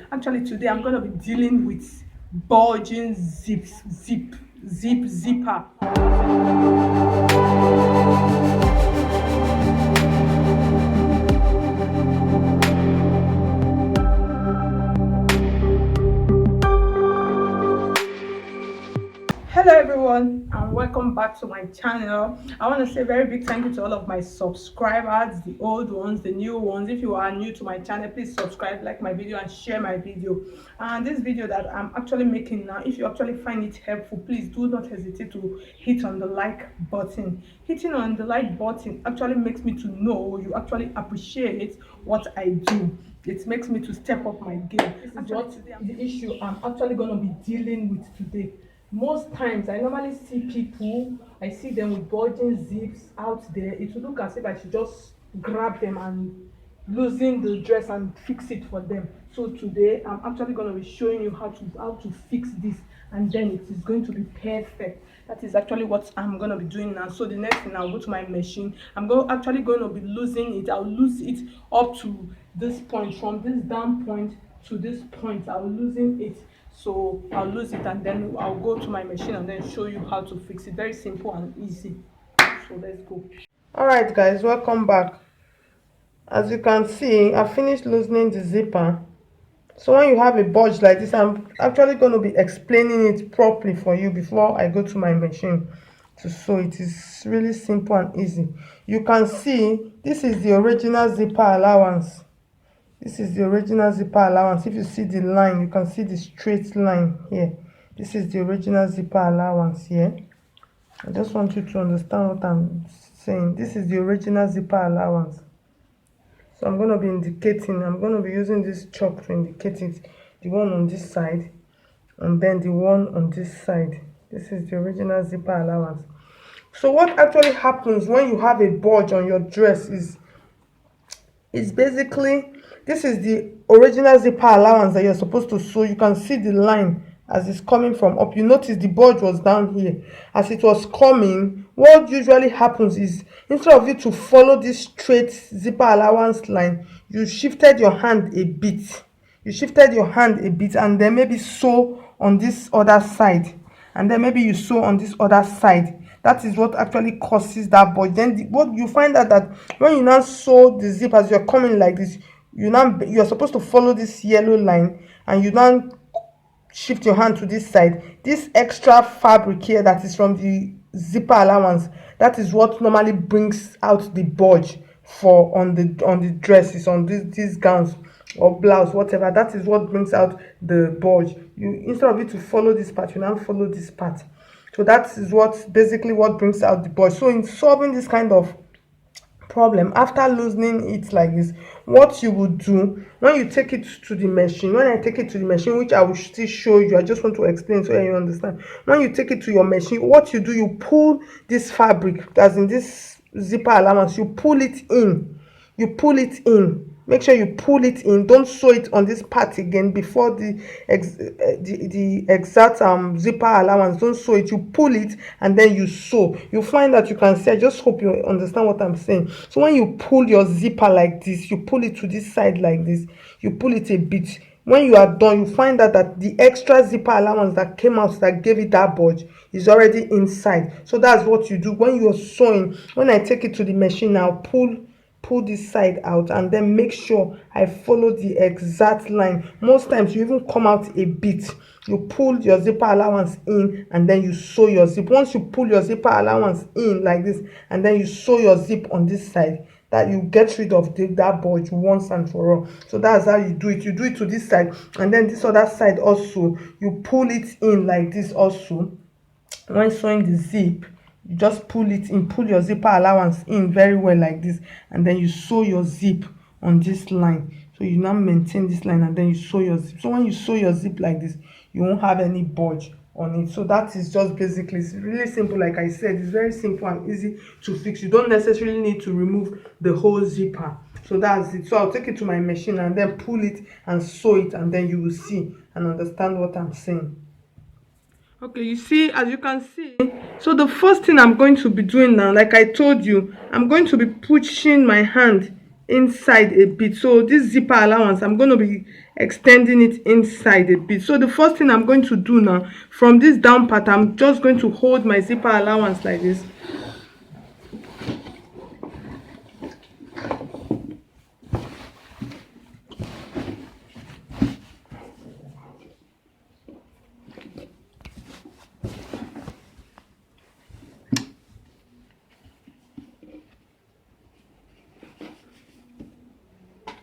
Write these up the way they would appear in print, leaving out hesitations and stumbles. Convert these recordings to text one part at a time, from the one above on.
Actually, today I'm going to be dealing with bulging zipper. Hello everyone and welcome back to my channel. I want to say a very big thank you to all of my subscribers, the old ones, the new ones. If you are new to my channel, please subscribe, like my video and share my video. And this video that I'm actually making now, if you actually find it helpful, please do not hesitate to hit on the like button. Hitting on the like button actually makes me to know you actually appreciate what I do. It makes me to step up my game. This is what the issue I'm actually going to be dealing with today. Most times I normally see people, I see them with bulging zips out there. It will look as if I should just grab them and loosen the dress and fix it for them. So today I'm actually going to be showing you how to fix this, and then it is going to be perfect. That is actually what I'm going to be doing now. So the next thing, I'll go to my machine. Actually going to be losing it. I'll lose it up to this point, from this down point to this point. I'll loosen it. So I'll lose it and then I'll go to my machine and then show you how to fix it. Very simple and easy. So let's go. All right guys, welcome back. As you can see, I finished loosening the zipper. So when you have a bulge like this, I'm actually going to be explaining it properly for you before I go to my machine to sew. It is really simple and easy. You can see this is the original zipper allowance. This is the original zipper allowance. If you see the line, you can see the straight line here. This is the original zipper allowance here. I just want you to understand what I'm saying. This is the original zipper allowance. So I'm going to be indicating, I'm going to be using this chalk to indicate it. The one on this side and then the one on this side. This is the original zipper allowance. So what actually happens when you have a bulge on your dress is basically, this is the original zipper allowance that you're supposed to sew. You can see the line as it's coming from up. You notice the bulge was down here. As it was coming, what usually happens is, instead of you to follow this straight zipper allowance line, you shifted your hand a bit. You shifted your hand a bit and then maybe sew on this other side. And then maybe you sew on this other side. That is what actually causes that bulge. Then what you find out that when you now sew the zip as you're coming like this, you're supposed to follow this yellow line and you now shift your hand to this side. This extra fabric here that is from the zipper allowance, that is what normally brings out the bulge for on the dresses, on these gowns or blouse, whatever. That is what brings out the bulge. You, instead of you to follow this part, you now follow this part. So that is what basically what brings out the bulge. So in solving this kind of problem, after loosening it like this, what you would do when you take it to the machine, when I take it to the machine, which I will still show you, I just want to explain so you understand. When you take it to your machine, what you do, you pull this fabric that's in this zipper allowance, you pull it in. Make sure you pull it in. Don't sew it on this part again before the exact zipper allowance. Don't sew it. You pull it and then you sew. You find that you can see. I just hope you understand what I'm saying. So when you pull your zipper like this, you pull it to this side like this. You pull it a bit. When you are done, you find out that the extra zipper allowance that came out that gave it that bulge is already inside. So that's what you do when you're sewing. When I take it to the machine now, pull this side out and then make sure I follow the exact line. Most times you even come out a bit. You pull your zipper allowance in and then you sew your zip. Once you pull your zipper allowance in like this and then you sew your zip on this side, that you get rid of that bulge once and for all. So that's how you do it. You do it to this side and then this other side also, you pull it in like this also. When sewing the zip, you just pull it in, pull your zipper allowance in very well like this, and then you sew your zip on this line. So you now maintain this line and then you sew your zip. So when you sew your zip like this, you won't have any bulge on it. So that is just basically, it's really simple. Like I said, it's very simple and easy to fix. You don't necessarily need to remove the whole zipper. So that's it. So I'll take it to my machine and then pull it and sew it, and then you will see and understand what I'm saying. Okay, you see, as you can see, so the first thing I'm going to be doing now, like I told you, I'm going to be pushing my hand inside a bit. So this zipper allowance, I'm going to be extending it inside a bit. So the first thing I'm going to do now, from this down part, I'm just going to hold my zipper allowance like this.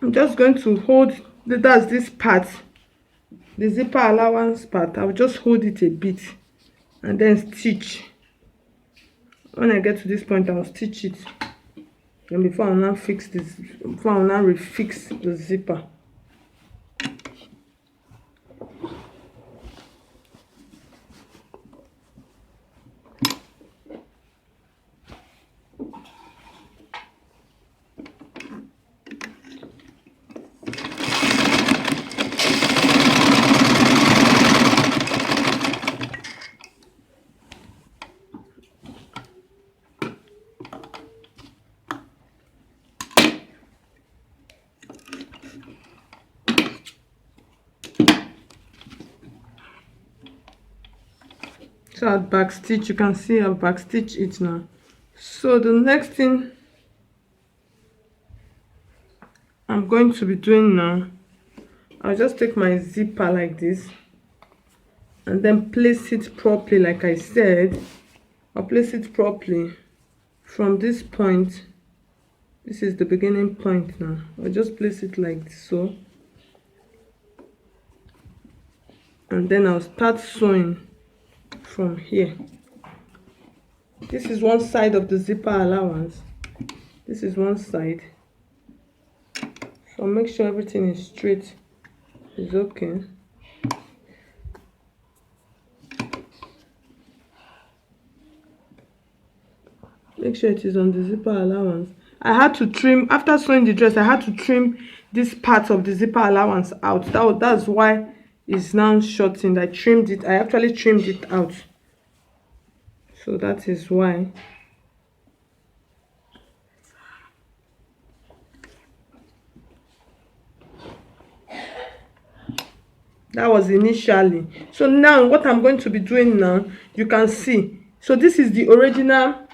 I'm just going to hold that's this part, the zipper allowance part. I'll just hold it a bit and then stitch. When I get to this point, I'll stitch it. And before I'll now fix this, before I'll now refix the zipper. So I'll back stitch. You can see I'll back stitch it now. So the next thing I'm going to be doing now, I'll just take my zipper like this and then place it properly. Like I said, I'll place it properly from this point. This is the beginning point now. I'll just place it like so, and then I'll start sewing from here. This is one side of the zipper allowance. This is one side. So make sure everything is straight. It's okay. Make sure it is on the zipper allowance. I had to trim, after sewing the dress, I had to trim this part of the zipper allowance out. That's why it's now shortened. I trimmed it. I actually trimmed it out. So that is why. That was initially. So now what I'm going to be doing now, you can see. So this is the original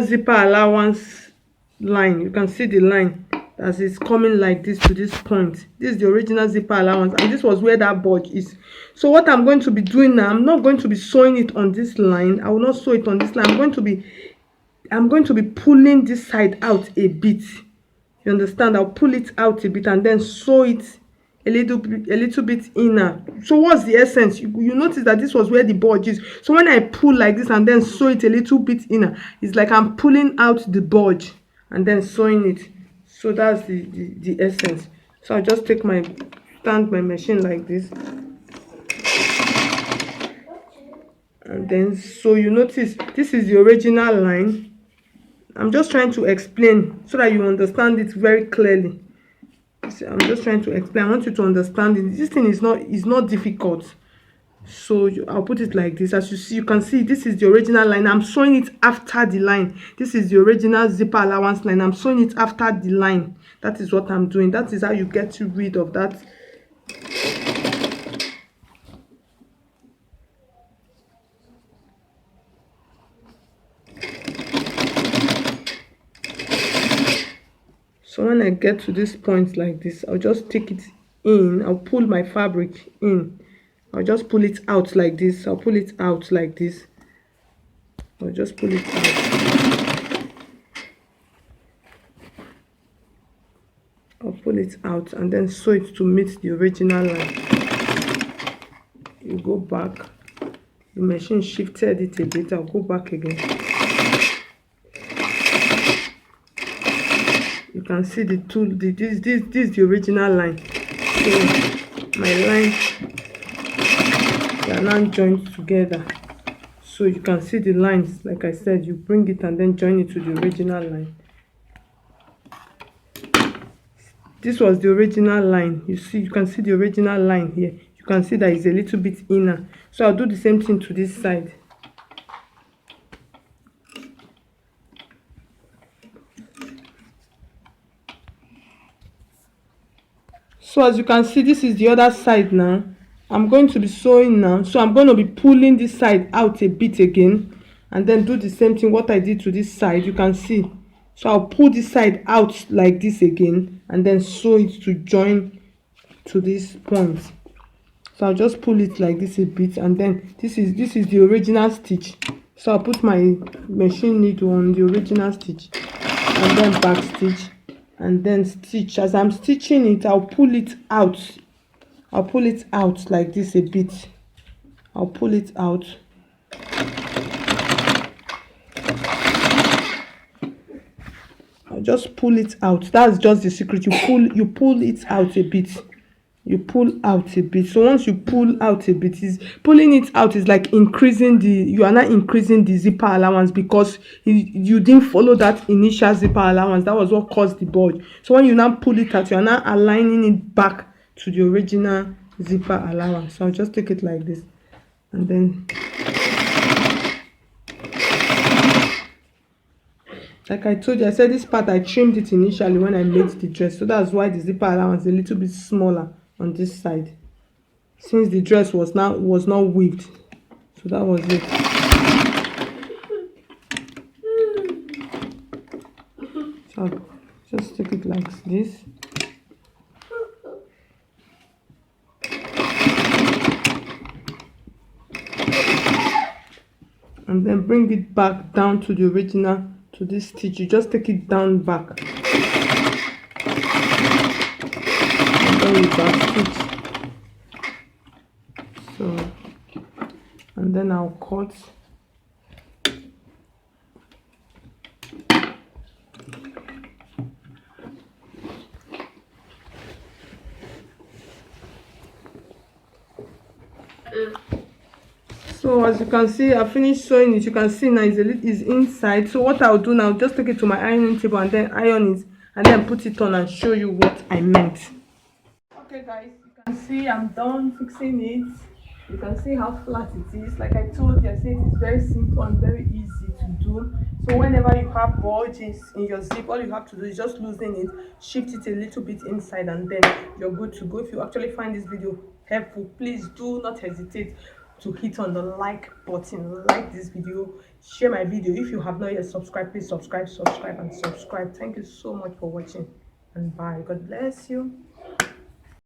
zipper allowance line. You can see the line as it's coming like this to this point. This is the original zipper allowance, and this was where that bulge is. So what I'm going to be doing now, I'm not going to be sewing it on this line. I will not sew it on this line. I'm going to be pulling this side out a bit. You understand? I'll pull it out a bit and then sew it a little bit inner. So what's the essence? You notice that this was where the bulge is. So when I pull like this and then sew it a little bit inner, it's like I'm pulling out the bulge and then sewing it. So that's the essence. So I'll just take stand my machine like this, and then so you notice this is the original line. I'm just trying to explain so that you understand it very clearly. I'm just trying to explain. I want you to understand it. This thing is not difficult. So I'll put it like this. As you see, you can see this is the original line. I'm sewing it after the line. This is the original zipper allowance line. I'm sewing it after the line. That is what I'm doing. That is how you get rid of that. So when I get to this point like this, I'll just take it in. I'll pull my fabric in. I'll just pull it out like this. I'll pull it out like this. I'll just pull it out. I'll pull it out and then sew it to meet the original line. You go back. The machine shifted it a bit. I'll go back again. You can see the tool. This is the original line. So my lines, they are now joined together. So you can see the lines. Like I said, you bring it and then join it to the original line. This was the original line. You can see the original line here. You can see that it's a little bit inner. So I'll do the same thing to this side. So as you can see, this is the other side now. I'm going to be sewing now, so I'm going to be pulling this side out a bit again, and then do the same thing what I did to this side. You can see, so I'll pull this side out like this again, and then sew it to join to this point. So I'll just pull it like this a bit, and then this is the original stitch. So I'll put my machine needle on the original stitch, and then back stitch, and then stitch. As I'm stitching it, I'll pull it out like this a bit. I'll pull it out. I'll just pull it out. That's just the secret. You pull it out a bit. You pull out a bit. So once you pull out a bit, is pulling it out is like increasing you are not increasing the zipper allowance, because you didn't follow that initial zipper allowance. That was what caused the bulge. So when you now pull it out, you are now aligning it back to the original zipper allowance. So I'll just take it like this, and then like I told you, I said this part I trimmed it initially when I made the dress, so that's why the zipper allowance is a little bit smaller on this side, since the dress was not weaved. So that was it. So I'll just take it like this. And then bring it back down to the original, to this stitch. You just take it down back, and then you back stitch. So, and then I'll cut. So as you can see, I finished sewing it. You can see now it's inside. So what I'll do now, just take it to my ironing table and then iron it, and then put it on and show you what I meant. Okay guys, you can see I'm done fixing it. You can see how flat it is. Like I told you, I said it's very simple and very easy to do. So whenever you have bulges in your zip, all you have to do is just loosen it, shift it a little bit inside, and then you're good to go. If you actually find this video helpful, please do not hesitate to hit on the like button, like this video, share my video. If you have not yet subscribed, please subscribe and subscribe. Thank you so much for watching, and bye. God bless you.